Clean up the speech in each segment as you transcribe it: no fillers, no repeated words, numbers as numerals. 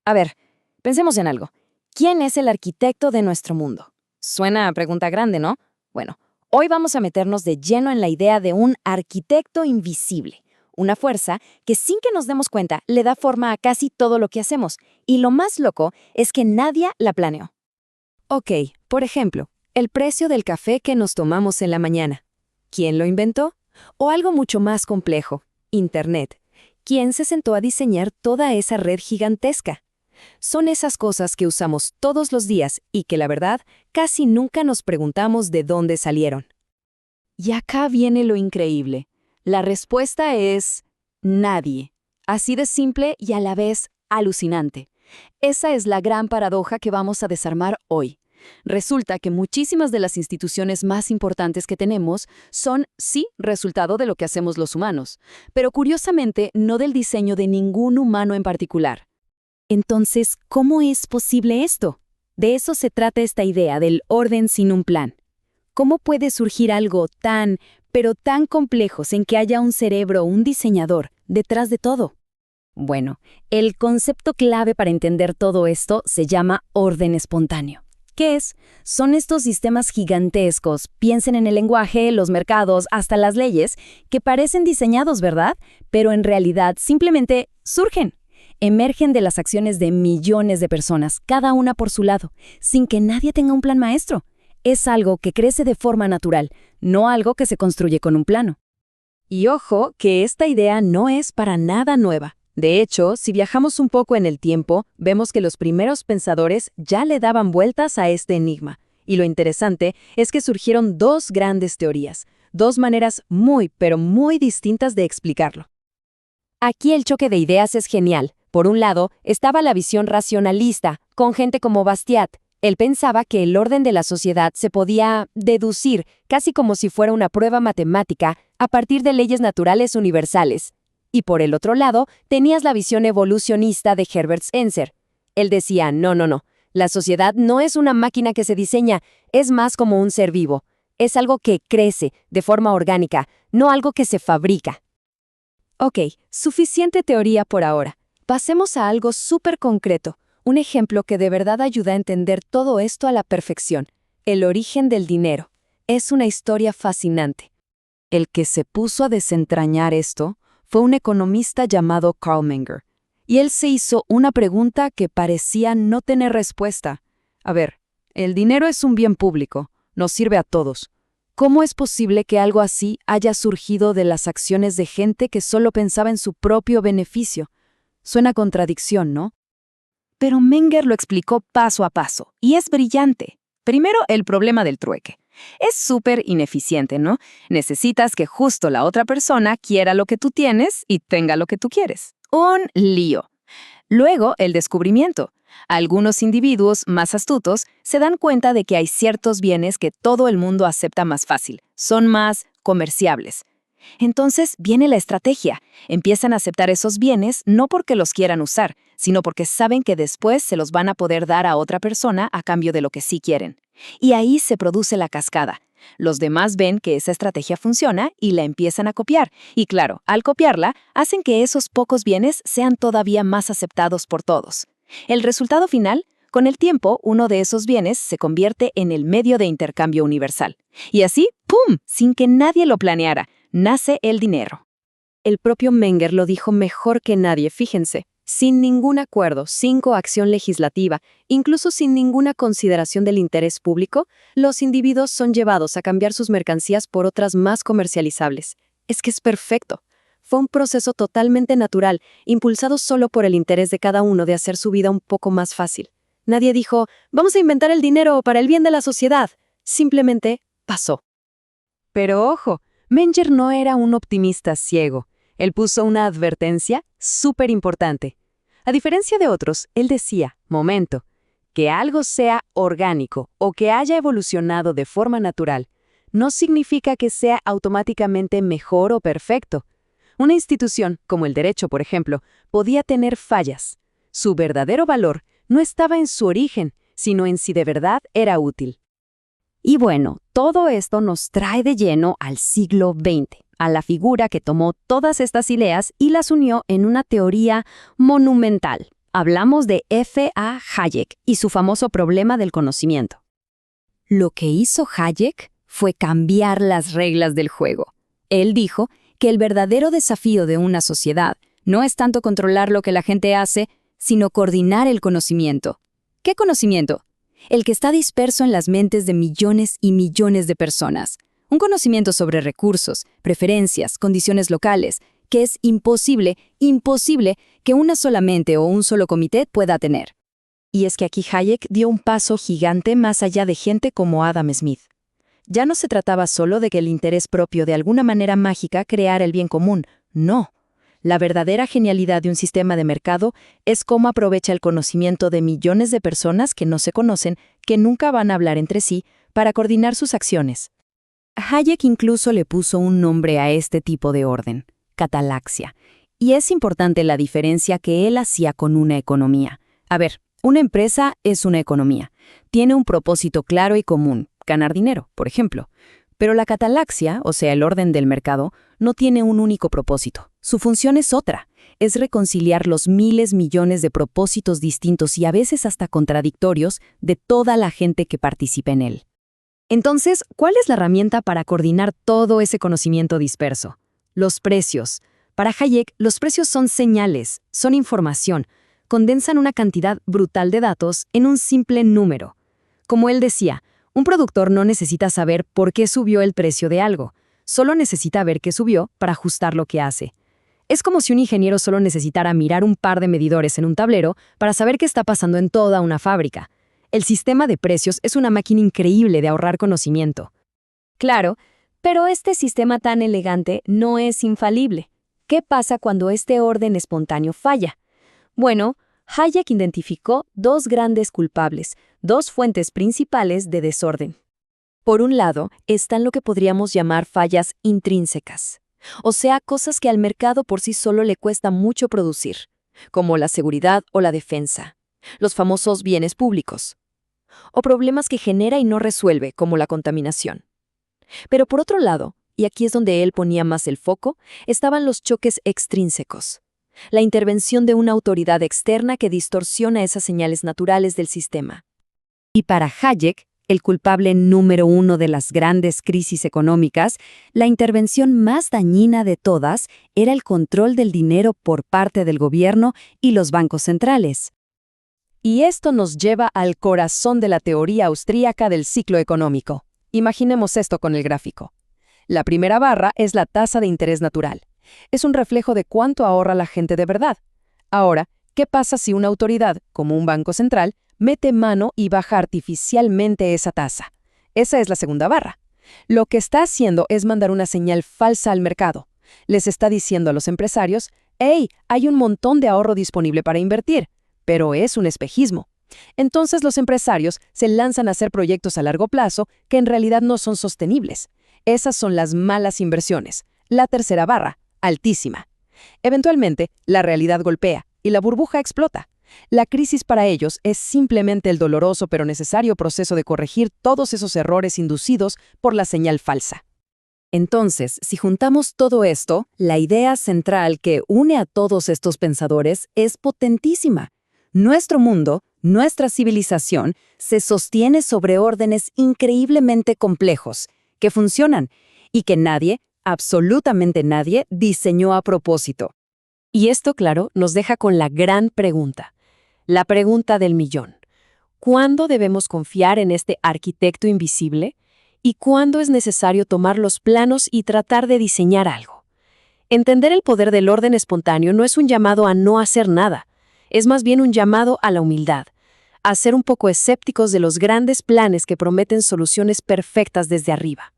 A ver, pensemos en algo. ¿Quién es el arquitecto de nuestro mundo? Suena a pregunta grande, ¿no? Bueno, hoy vamos a meternos de lleno en la idea de un arquitecto invisible, una fuerza que sin que nos demos cuenta le da forma a casi todo lo que hacemos, y lo más loco es que nadie la planeó. Ok, por ejemplo, el precio del café que nos tomamos en la mañana. ¿Quién lo inventó? O algo mucho más complejo, Internet. ¿Quién se sentó a diseñar toda esa red gigantesca? Son esas cosas que usamos todos los días y que la verdad casi nunca nos preguntamos de dónde salieron. Y acá viene lo increíble. La respuesta es nadie. Así de simple y a la vez alucinante. Esa es la gran paradoja que vamos a desarmar hoy. Resulta que muchísimas de las instituciones más importantes que tenemos son, sí, resultado de lo que hacemos los humanos, pero curiosamente no del diseño de ningún humano en particular. Entonces, ¿cómo es posible esto? De eso se trata esta idea del orden sin un plan. ¿Cómo puede surgir algo pero tan complejo sin que haya un cerebro o un diseñador detrás de todo? Bueno, el concepto clave para entender todo esto se llama orden espontáneo. ¿Qué es? Son estos sistemas gigantescos, piensen en el lenguaje, los mercados, hasta las leyes, que parecen diseñados, ¿verdad? Pero en realidad simplemente surgen. Emergen de las acciones de millones de personas, cada una por su lado, sin que nadie tenga un plan maestro. Es algo que crece de forma natural, no algo que se construye con un plano. Y ojo, que esta idea no es para nada nueva. De hecho, si viajamos un poco en el tiempo, vemos que los primeros pensadores ya le daban vueltas a este enigma. Y lo interesante es que surgieron dos grandes teorías, dos maneras pero muy distintas de explicarlo. Aquí el choque de ideas es genial. Por un lado, estaba la visión racionalista, con gente como Bastiat. Él pensaba que el orden de la sociedad se podía deducir, casi como si fuera una prueba matemática, a partir de leyes naturales universales. Y por el otro lado, tenías la visión evolucionista de Herbert Spencer. Él decía, no, la sociedad no es una máquina que se diseña, es más como un ser vivo. Es algo que crece de forma orgánica, no algo que se fabrica. Ok, suficiente teoría por ahora. Pasemos a algo súper concreto, un ejemplo que de verdad ayuda a entender todo esto a la perfección. El origen del dinero. Es una historia fascinante. El que se puso a desentrañar esto fue un economista llamado Carl Menger. Y él se hizo una pregunta que parecía no tener respuesta. A ver, el dinero es un bien público, nos sirve a todos. ¿Cómo es posible que algo así haya surgido de las acciones de gente que solo pensaba en su propio beneficio? Suena contradicción, ¿no? Pero Menger lo explicó paso a paso, y es brillante. Primero, el problema del trueque. Es súper ineficiente, ¿no? Necesitas que justo la otra persona quiera lo que tú tienes y tenga lo que tú quieres. Un lío. Luego, el descubrimiento. Algunos individuos más astutos se dan cuenta de que hay ciertos bienes que todo el mundo acepta más fácil, son más comerciables. Entonces viene la estrategia. Empiezan a aceptar esos bienes no porque los quieran usar, sino porque saben que después se los van a poder dar a otra persona a cambio de lo que sí quieren. Y ahí se produce la cascada. Los demás ven que esa estrategia funciona y la empiezan a copiar. Y claro, al copiarla, hacen que esos pocos bienes sean todavía más aceptados por todos. El resultado final, con el tiempo, uno de esos bienes se convierte en el medio de intercambio universal. Y así, ¡pum!, sin que nadie lo planeara, nace el dinero. El propio Menger lo dijo mejor que nadie, fíjense. Sin ningún acuerdo, sin coacción legislativa, incluso sin ninguna consideración del interés público, los individuos son llevados a cambiar sus mercancías por otras más comercializables. Es que es perfecto. Fue un proceso totalmente natural, impulsado solo por el interés de cada uno de hacer su vida un poco más fácil. Nadie dijo, vamos a inventar el dinero para el bien de la sociedad. Simplemente pasó. Pero ojo, Menger no era un optimista ciego. Él puso una advertencia súper importante. A diferencia de otros, él decía, momento, que algo sea orgánico o que haya evolucionado de forma natural, no significa que sea automáticamente mejor o perfecto. Una institución, como el derecho, por ejemplo, podía tener fallas. Su verdadero valor no estaba en su origen, sino en si de verdad era útil. Y bueno, todo esto nos trae de lleno al siglo XX, a la figura que tomó todas estas ideas y las unió en una teoría monumental, Hablamos de F.A. Hayek y su famoso problema del conocimiento. Lo que hizo Hayek fue cambiar las reglas del juego. Él dijo que el verdadero desafío de una sociedad no es tanto controlar lo que la gente hace, sino coordinar el conocimiento. ¿Qué conocimiento? El que está disperso en las mentes de millones y millones de personas. Un conocimiento sobre recursos, preferencias, condiciones locales, que es imposible que una sola mente o un solo comité pueda tener. Y es que aquí Hayek dio un paso gigante más allá de gente como Adam Smith. Ya no se trataba solo de que el interés propio de alguna manera mágica creara el bien común, no. La verdadera genialidad de un sistema de mercado es cómo aprovecha el conocimiento de millones de personas que no se conocen, que nunca van a hablar entre sí, para coordinar sus acciones. Hayek incluso le puso un nombre a este tipo de orden, catalaxia. Y es importante la diferencia que él hacía con una economía. A ver, una empresa es una economía. Tiene un propósito claro y común, ganar dinero, por ejemplo. Pero la catalaxia, o sea, el orden del mercado, no tiene un único propósito. Su función es otra. Es reconciliar los miles millones de propósitos distintos y a veces hasta contradictorios de toda la gente que participa en él. Entonces, ¿cuál es la herramienta para coordinar todo ese conocimiento disperso? Los precios. Para Hayek, los precios son señales, son información. Condensan una cantidad brutal de datos en un simple número. Como él decía, un productor no necesita saber por qué subió el precio de algo, solo necesita ver qué subió para ajustar lo que hace. Es como si un ingeniero solo necesitara mirar un par de medidores en un tablero para saber qué está pasando en toda una fábrica. El sistema de precios es una máquina increíble de ahorrar conocimiento. Claro, pero este sistema tan elegante no es infalible. ¿Qué pasa cuando este orden espontáneo falla? Bueno, Hayek identificó dos grandes culpables, dos fuentes principales de desorden. Por un lado, están lo que podríamos llamar fallas intrínsecas, o sea, cosas que al mercado por sí solo le cuesta mucho producir, como la seguridad o la defensa, los famosos bienes públicos, o problemas que genera y no resuelve, como la contaminación. Pero por otro lado, y aquí es donde él ponía más el foco, estaban los choques extrínsecos. La intervención de una autoridad externa que distorsiona esas señales naturales del sistema. Y para Hayek, el culpable número uno de las grandes crisis económicas, la intervención más dañina de todas era el control del dinero por parte del gobierno y los bancos centrales. Y esto nos lleva al corazón de la teoría austríaca del ciclo económico. Imaginemos esto con el gráfico. La primera barra es la tasa de interés natural. Es un reflejo de cuánto ahorra la gente de verdad. Ahora, ¿qué pasa si una autoridad, como un banco central, mete mano y baja artificialmente esa tasa? Esa es la segunda barra. Lo que está haciendo es mandar una señal falsa al mercado. Les está diciendo a los empresarios, «Hey, hay un montón de ahorro disponible para invertir», pero es un espejismo. Entonces los empresarios se lanzan a hacer proyectos a largo plazo que en realidad no son sostenibles. Esas son las malas inversiones. La tercera barra, altísima. Eventualmente, la realidad golpea y la burbuja explota. La crisis para ellos es simplemente el doloroso pero necesario proceso de corregir todos esos errores inducidos por la señal falsa. Entonces, si juntamos todo esto, la idea central que une a todos estos pensadores es potentísima. Nuestro mundo, nuestra civilización, se sostiene sobre órdenes increíblemente complejos, que funcionan y que nadie, absolutamente nadie, diseñó a propósito. Y esto, claro, nos deja con la gran pregunta. La pregunta del millón. ¿Cuándo debemos confiar en este arquitecto invisible? ¿Y cuándo es necesario tomar los planos y tratar de diseñar algo? Entender el poder del orden espontáneo no es un llamado a no hacer nada. Es más bien un llamado a la humildad, a ser un poco escépticos de los grandes planes que prometen soluciones perfectas desde arriba.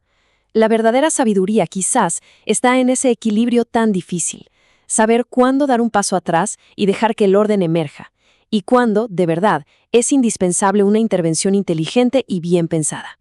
La verdadera sabiduría, quizás, está en ese equilibrio tan difícil. Saber cuándo dar un paso atrás y dejar que el orden emerja, y cuándo, de verdad, es indispensable una intervención inteligente y bien pensada.